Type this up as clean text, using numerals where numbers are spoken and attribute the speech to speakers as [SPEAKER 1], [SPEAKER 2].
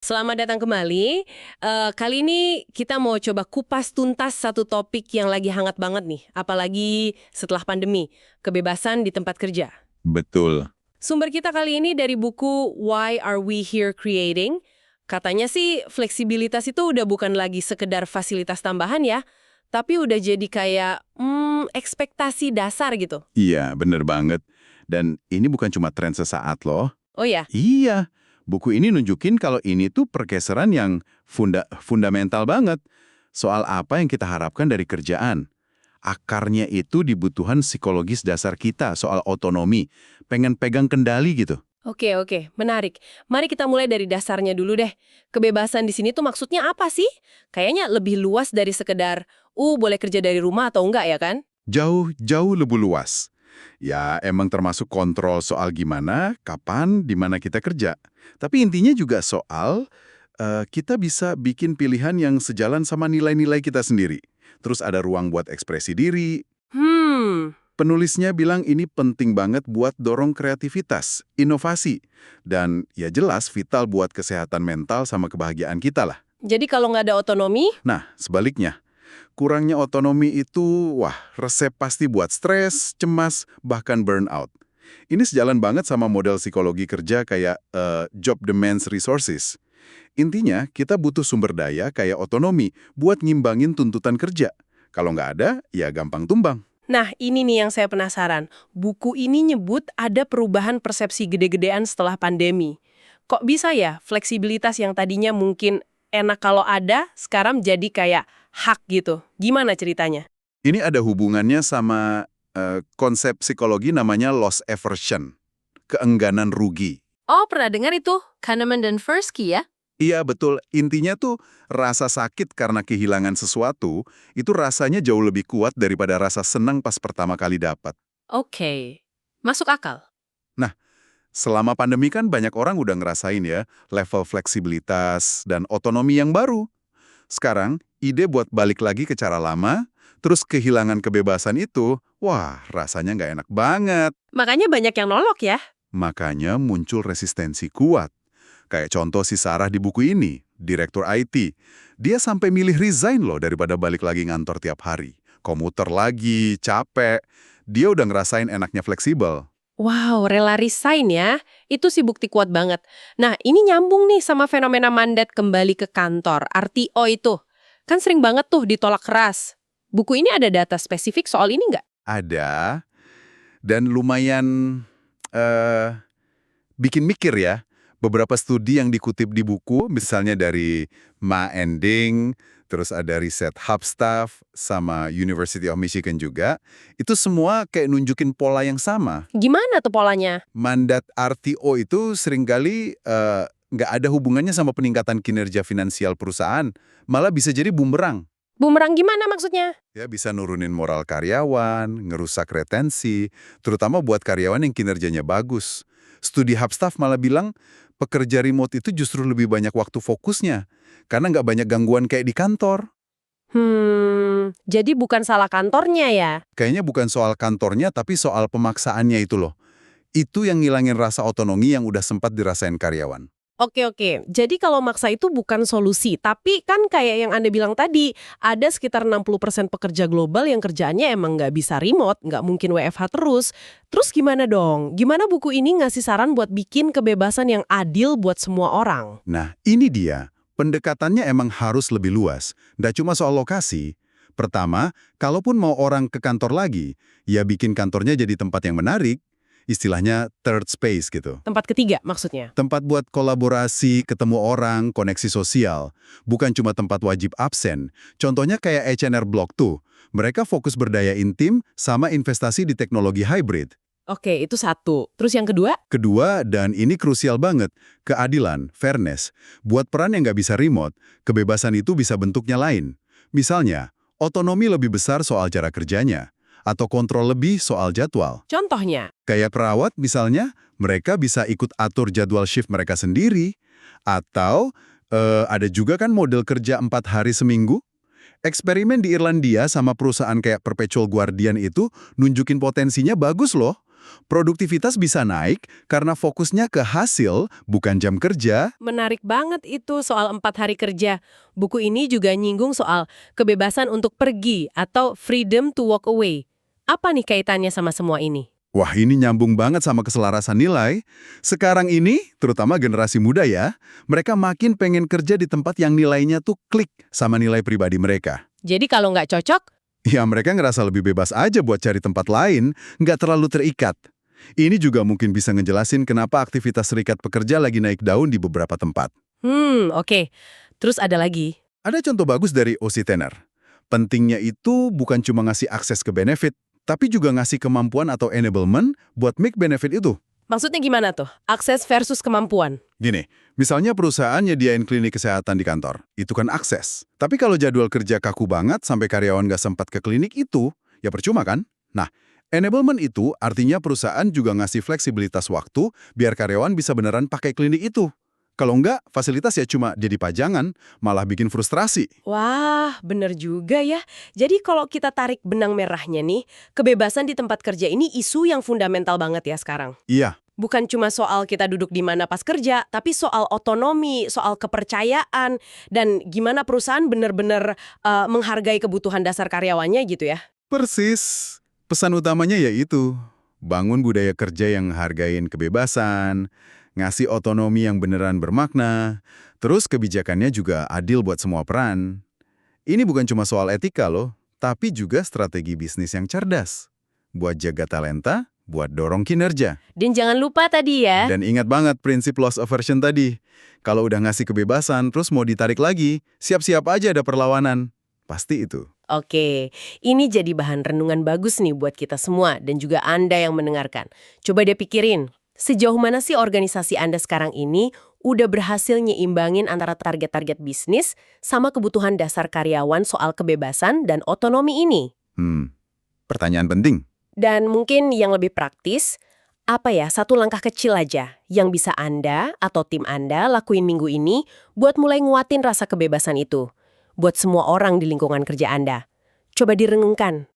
[SPEAKER 1] Selamat datang kembali. Kali ini kita mau coba kupas tuntas satu topik yang lagi hangat banget nih, apalagi setelah pandemi, kebebasan di tempat kerja.
[SPEAKER 2] Betul.
[SPEAKER 1] Sumber kita kali ini dari buku Why Are We Here Creating? Katanya sih fleksibilitas itu udah bukan lagi sekedar fasilitas tambahan ya, tapi udah jadi kayak ekspektasi dasar gitu.
[SPEAKER 2] Iya, bener banget. Dan ini bukan cuma tren sesaat loh.
[SPEAKER 1] Oh ya,
[SPEAKER 2] Iya, buku ini nunjukin kalau ini tuh pergeseran yang fundamental banget. Soal apa yang kita harapkan dari kerjaan. Akarnya itu dibutuhan psikologis dasar kita soal otonomi. Pengen pegang kendali gitu.
[SPEAKER 1] oke, menarik. Mari kita mulai dari dasarnya dulu deh. Kebebasan di sini tuh maksudnya apa sih? Kayaknya lebih luas dari sekedar, boleh kerja dari rumah atau enggak ya kan?
[SPEAKER 2] Jauh lebih luas. Ya, emang termasuk kontrol soal gimana, kapan, di mana kita kerja. Tapi intinya juga soal kita bisa bikin pilihan yang sejalan sama nilai-nilai kita sendiri. Terus ada ruang buat ekspresi diri.
[SPEAKER 1] Hmm,
[SPEAKER 2] Penulisnya bilang ini penting banget buat dorong kreativitas, inovasi, dan ya jelas vital buat kesehatan mental sama kebahagiaan kita lah.
[SPEAKER 1] jadi kalau nggak ada otonomi,
[SPEAKER 2] Nah, sebaliknya, kurangnya otonomi itu, wah, resep pasti buat stres, cemas, bahkan burnout. Ini sejalan banget sama model psikologi kerja kayak job demands resources. Intinya, kita butuh sumber daya kayak otonomi buat ngimbangin tuntutan kerja. Kalau nggak ada, ya gampang tumbang.
[SPEAKER 1] nah ini nih yang saya penasaran. Buku ini nyebut ada perubahan persepsi gede-gedean setelah pandemi. Kok bisa ya fleksibilitas yang tadinya mungkin enak kalau ada, sekarang jadi kayak hak gitu. Gimana ceritanya?
[SPEAKER 2] Ini ada hubungannya sama konsep psikologi namanya loss aversion, keengganan rugi.
[SPEAKER 1] Oh, pernah dengar itu? Kahneman dan Tversky ya?
[SPEAKER 2] Iya, betul. Intinya tuh rasa sakit karena kehilangan sesuatu, itu rasanya jauh lebih kuat daripada rasa senang pas pertama kali dapat.
[SPEAKER 1] Oke, masuk akal.
[SPEAKER 2] Nah, selama pandemi kan banyak orang udah ngerasain ya, level fleksibilitas dan otonomi yang baru. Sekarang, ide buat balik lagi ke cara lama, terus kehilangan kebebasan itu, wah rasanya nggak enak banget.
[SPEAKER 1] Makanya banyak yang nolak ya.
[SPEAKER 2] Makanya muncul resistensi kuat. Kayak contoh si Sarah di buku ini, direktur IT. Dia sampai milih resign loh daripada balik lagi ngantor tiap hari. Komuter lagi, capek. Dia udah ngerasain enaknya fleksibel.
[SPEAKER 1] Wow, rela resign ya. Itu sih bukti kuat banget. Nah, ini nyambung nih sama fenomena mandat kembali ke kantor, RTO itu. Kan sering banget tuh ditolak keras. Buku ini ada data spesifik soal ini nggak?
[SPEAKER 2] Ada, dan lumayan eh bikin mikir ya. Beberapa studi yang dikutip di buku, misalnya dari Ma Ending, terus ada riset Hubstaff, sama University of Michigan juga, itu semua kayak nunjukin pola yang sama.
[SPEAKER 1] Gimana tuh polanya?
[SPEAKER 2] Mandat RTO itu seringkali nggak ada hubungannya sama peningkatan kinerja finansial perusahaan, malah bisa jadi bumerang.
[SPEAKER 1] Bumerang gimana maksudnya?
[SPEAKER 2] Ya, bisa nurunin moral karyawan, ngerusak retensi, terutama buat karyawan yang kinerjanya bagus. Studi Hubstaff malah bilang, pekerja remote itu justru lebih banyak waktu fokusnya, karena nggak banyak gangguan kayak di kantor.
[SPEAKER 1] Jadi bukan salah kantornya ya?
[SPEAKER 2] Kayaknya bukan soal kantornya, tapi soal pemaksaannya itu loh. Itu yang ngilangin rasa otonomi yang udah sempat dirasain karyawan.
[SPEAKER 1] Oke. Jadi kalau maksa itu bukan solusi, tapi kan kayak yang Anda bilang tadi, ada sekitar 60% pekerja global yang kerjaannya emang nggak bisa remote, nggak mungkin WFH terus. Terus gimana dong? Gimana buku ini ngasih saran buat bikin kebebasan yang adil buat semua orang?
[SPEAKER 2] Nah, ini dia. Pendekatannya emang harus lebih luas. Nggak cuma soal lokasi. Pertama, kalaupun mau orang ke kantor lagi, ya bikin kantornya jadi tempat yang menarik. Istilahnya third space gitu.
[SPEAKER 1] Tempat ketiga maksudnya?
[SPEAKER 2] Tempat buat kolaborasi, ketemu orang, koneksi sosial. Bukan cuma tempat wajib absen. Contohnya kayak H&R Block tuh. Mereka fokus berdaya intim sama investasi di teknologi hybrid.
[SPEAKER 1] Oke, itu satu. Terus yang kedua?
[SPEAKER 2] Kedua, dan ini krusial banget, keadilan, fairness. Buat peran yang nggak bisa remote, kebebasan itu bisa bentuknya lain. Misalnya, otonomi lebih besar soal cara kerjanya, atau kontrol lebih soal jadwal.
[SPEAKER 1] Contohnya?
[SPEAKER 2] Kayak perawat misalnya, mereka bisa ikut atur jadwal shift mereka sendiri. Atau ada juga kan model kerja 4 hari seminggu. Eksperimen di Irlandia sama perusahaan kayak Perpetual Guardian itu nunjukin potensinya bagus loh. Produktivitas bisa naik karena fokusnya ke hasil, bukan jam kerja.
[SPEAKER 1] Menarik banget itu soal 4 hari kerja. Buku ini juga nyinggung soal kebebasan untuk pergi atau freedom to walk away. Apa nih kaitannya sama semua ini?
[SPEAKER 2] Wah, ini nyambung banget sama keselarasan nilai. Sekarang ini, terutama generasi muda ya, mereka makin pengen kerja di tempat yang nilainya tuh klik sama nilai pribadi mereka.
[SPEAKER 1] Jadi kalau nggak cocok,
[SPEAKER 2] Ya, mereka ngerasa lebih bebas aja buat cari tempat lain, nggak terlalu terikat. Ini juga mungkin bisa ngejelasin kenapa aktivitas serikat pekerja lagi naik daun di beberapa tempat.
[SPEAKER 1] oke. Terus ada lagi.
[SPEAKER 2] Ada contoh bagus dari O.C. Tanner. Pentingnya itu bukan cuma ngasih akses ke benefit, tapi juga ngasih kemampuan atau enablement buat make benefit itu.
[SPEAKER 1] Maksudnya gimana tuh? Akses versus kemampuan.
[SPEAKER 2] Gini, misalnya perusahaan nyediain klinik kesehatan di kantor, itu kan akses. Tapi kalau jadwal kerja kaku banget sampai karyawan nggak sempat ke klinik itu, ya percuma kan? Nah, enablement itu artinya perusahaan juga ngasih fleksibilitas waktu biar karyawan bisa beneran pakai klinik itu. Kalau nggak, fasilitas ya cuma jadi pajangan, malah bikin frustrasi.
[SPEAKER 1] Wah, bener juga ya. Jadi kalau kita tarik benang merahnya nih, kebebasan di tempat kerja ini isu yang fundamental banget ya sekarang.
[SPEAKER 2] Iya,
[SPEAKER 1] Bukan cuma soal kita duduk di mana pas kerja, tapi soal otonomi, soal kepercayaan, dan gimana perusahaan benar-benar menghargai kebutuhan dasar karyawannya gitu ya.
[SPEAKER 2] persis. Pesan utamanya yaitu, bangun budaya kerja yang hargain kebebasan, ngasih otonomi yang beneran bermakna, terus kebijakannya juga adil buat semua peran. Ini bukan cuma soal etika loh, tapi juga strategi bisnis yang cerdas. Buat jaga talenta, buat dorong kinerja.
[SPEAKER 1] Dan jangan lupa tadi ya,
[SPEAKER 2] Dan ingat banget prinsip loss aversion tadi. Kalau udah ngasih kebebasan, terus mau ditarik lagi, siap-siap aja ada perlawanan. Pasti itu.
[SPEAKER 1] Oke, ini jadi bahan renungan bagus nih buat kita semua dan juga Anda yang mendengarkan. Coba deh pikirin, sejauh mana sih organisasi Anda sekarang ini udah berhasil nyeimbangin antara target-target bisnis sama kebutuhan dasar karyawan soal kebebasan dan otonomi ini?
[SPEAKER 2] Pertanyaan penting.
[SPEAKER 1] Dan mungkin yang lebih praktis, apa ya, satu langkah kecil aja yang bisa Anda atau tim Anda lakuin minggu ini buat mulai nguatin rasa kebebasan itu buat semua orang di lingkungan kerja Anda. Coba direnungkan.